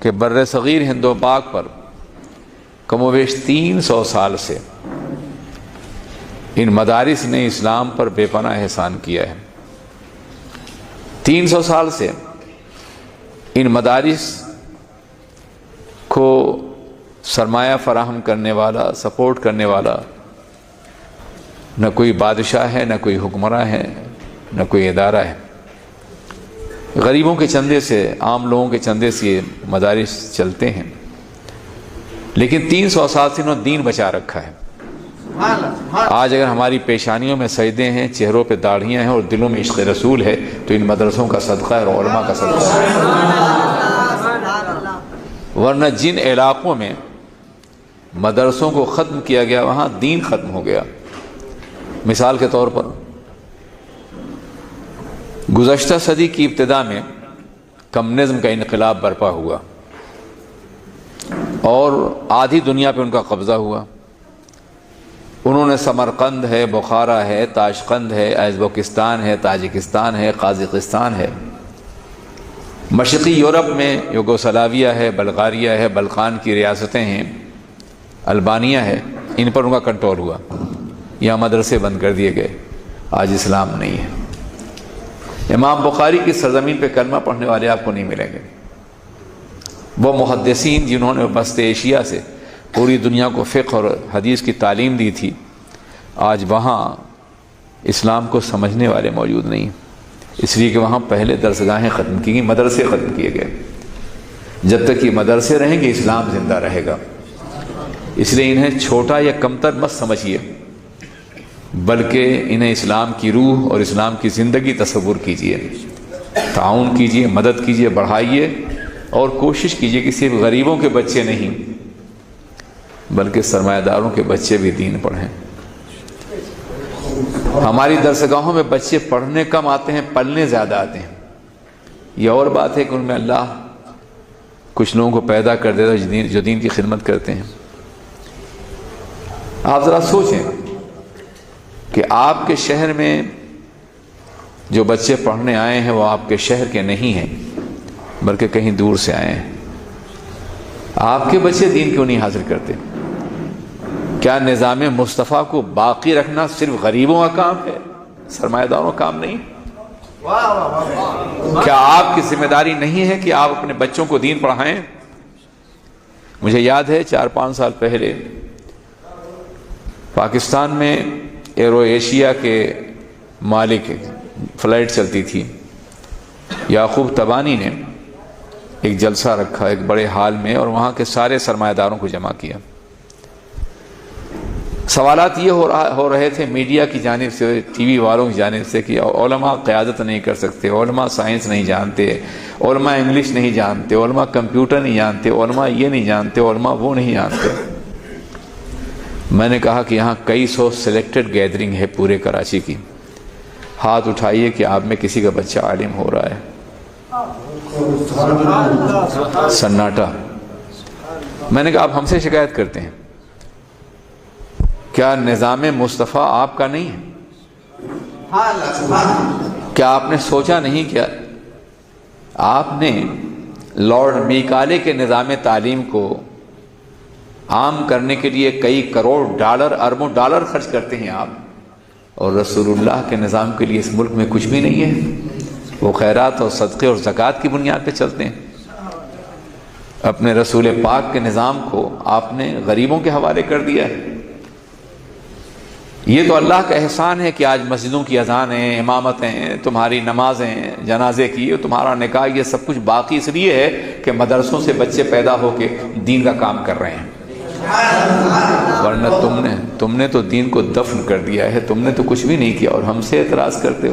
کہ بر صغیر ہند و پاک پر کم و بیش 300 سال سے ان مدارس نے اسلام پر بے پناہ احسان کیا ہے۔ 300 سال سے ان مدارس کو سرمایہ فراہم کرنے والا، سپورٹ کرنے والا نہ کوئی بادشاہ ہے، نہ کوئی حکمراں ہے، نہ کوئی ادارہ ہے۔ غریبوں کے چندے سے، عام لوگوں کے چندے سے یہ مدارس چلتے ہیں، لیکن 300 سال سے انہوں نے دین بچا رکھا ہے۔ آج اگر ہماری پیشانیوں میں سجدے ہیں، چہروں پہ داڑھیاں ہیں اور دلوں میں عشق رسول ہے تو ان مدرسوں کا صدقہ ہے اور علماء کا صدقہ ہے۔ ورنہ جن علاقوں میں مدرسوں کو ختم کیا گیا وہاں دین ختم ہو گیا۔ مثال کے طور پر گزشتہ صدی کی ابتدا میں کمیونزم کا انقلاب برپا ہوا اور آدھی دنیا پہ ان کا قبضہ ہوا۔ انہوں نے سمرقند ہے، بخارا ہے، تاشقند ہے، ازبکستان ہے، تاجکستان ہے، قازقستان ہے، مشرقی یورپ میں یوگوسلاویہ ہے، بلغاریہ ہے، بلقان کی ریاستیں ہیں، البانیہ ہے، ان پر ان کا کنٹرول ہوا۔ یہاں مدرسے بند کر دیے گئے، آج اسلام نہیں ہے۔ امام بخاری کی سرزمین پہ کلمہ پڑھنے والے آپ کو نہیں ملیں گے۔ وہ محدثین جنہوں نے وسط ایشیا سے پوری دنیا کو فقہ اور حدیث کی تعلیم دی تھی، آج وہاں اسلام کو سمجھنے والے موجود نہیں، اس لیے کہ وہاں پہلے درسگاہیں ختم کی گئیں، مدرسے ختم کیے گئے۔ جب تک یہ مدرسے رہیں گے اسلام زندہ رہے گا۔ اس لیے انہیں چھوٹا یا کمتر مت سمجھیے، بلکہ انہیں اسلام کی روح اور اسلام کی زندگی تصور کیجیے، تعاون کیجیے، مدد کیجیے، بڑھائیے اور کوشش کیجیے کہ صرف غریبوں کے بچے نہیں بلکہ سرمایہ داروں کے بچے بھی دین پڑھیں۔ ہماری درسگاہوں میں بچے پڑھنے کم آتے ہیں، پلنے زیادہ آتے ہیں۔ یہ اور بات ہے کہ ان میں اللہ کچھ لوگوں کو پیدا کر دیتا ہے جو دین کی خدمت کرتے ہیں۔ آپ ذرا سوچیں کہ آپ کے شہر میں جو بچے پڑھنے آئے ہیں وہ آپ کے شہر کے نہیں ہیں بلکہ کہیں دور سے آئے ہیں۔ آپ کے بچے دین کیوں نہیں حاصل کرتے؟ کیا نظام مصطفیٰ کو باقی رکھنا صرف غریبوں کا کام ہے، سرمایہ داروں کا کام نہیں؟ کیا آپ کی ذمہ داری نہیں ہے کہ آپ اپنے بچوں کو دین پڑھائیں؟ مجھے یاد ہے 4-5 سال پہلے پاکستان میں ایرو ایشیا کے مالک فلائٹ چلتی تھی، یعقوب تبانی نے ایک جلسہ رکھا ایک بڑے ہال میں اور وہاں کے سارے سرمایہ داروں کو جمع کیا۔ سوالات یہ ہو رہے تھے میڈیا کی جانب سے، ٹی وی والوں کی جانب سے کہ علماء قیادت نہیں کر سکتے، علماء سائنس نہیں جانتے، علماء انگلش نہیں جانتے، علماء کمپیوٹر نہیں جانتے، علماء یہ نہیں جانتے، علماء وہ نہیں جانتے۔ میں نے کہا کہ یہاں کئی سو سلیکٹڈ گیدرنگ ہے پورے کراچی کی، ہاتھ اٹھائیے کہ آپ میں کسی کا بچہ عالم ہو رہا ہے۔ سناٹا۔ میں نے کہا آپ ہم سے شکایت کرتے ہیں، کیا نظام مصطفیٰ آپ کا نہیں ہے؟ کیا آپ نے سوچا نہیں کیا آپ نے لارڈ میکالے کے نظام تعلیم کو عام کرنے کے لیے کئی کروڑ ڈالر، اربوں ڈالر خرچ کرتے ہیں آپ، اور رسول اللہ کے نظام کے لیے اس ملک میں کچھ بھی نہیں ہے؟ وہ خیرات اور صدقے اور زکوٰۃ کی بنیاد پہ چلتے ہیں۔ اپنے رسول پاک کے نظام کو آپ نے غریبوں کے حوالے کر دیا ہے۔ یہ تو اللہ کا احسان ہے کہ آج مسجدوں کی اذانیں، امامتیں، تمہاری نمازیں، جنازے کی، تمہارا نکاح، یہ سب کچھ باقی اس لیے ہے کہ مدرسوں سے بچے پیدا ہو کے دین کا کام کر رہے ہیں۔ ورنہ تم نے تو دین کو دفن کر دیا ہے، تم نے تو کچھ بھی نہیں کیا اور ہم سے اعتراض کرتے ہو۔